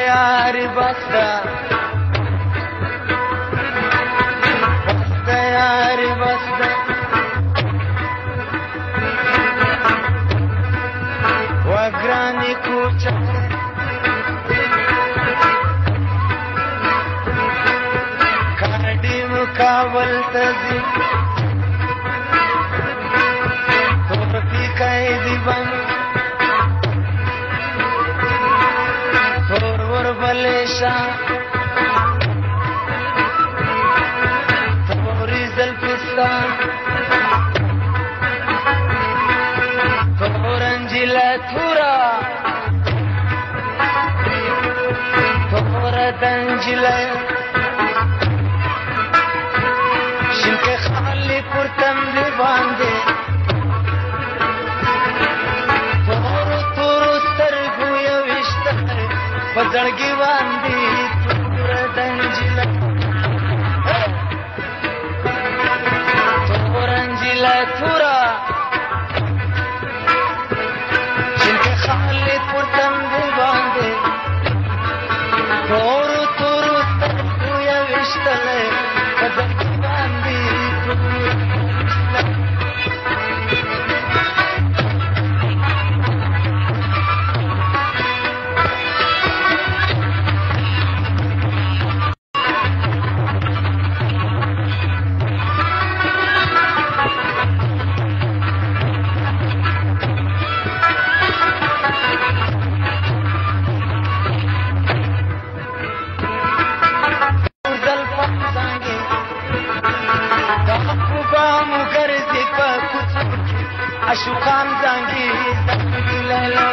یاری بسته بسته یاری بسته و گرانی کوچه کاډی مکابل تزی تورپی قیدی بند تور وربلیشا توری زلپستان تورنجل تورا تور دنجل شنکه خالی پرتم دی بانده تورو تورو سترگو یوشتر پزړګي باندې تور دنجل تورنجل تورا شنکه خالی پرتم دی باندې تورو تورو سترگو یوشتر پزړګي باندې اشوقان زنگی زنگی لیلا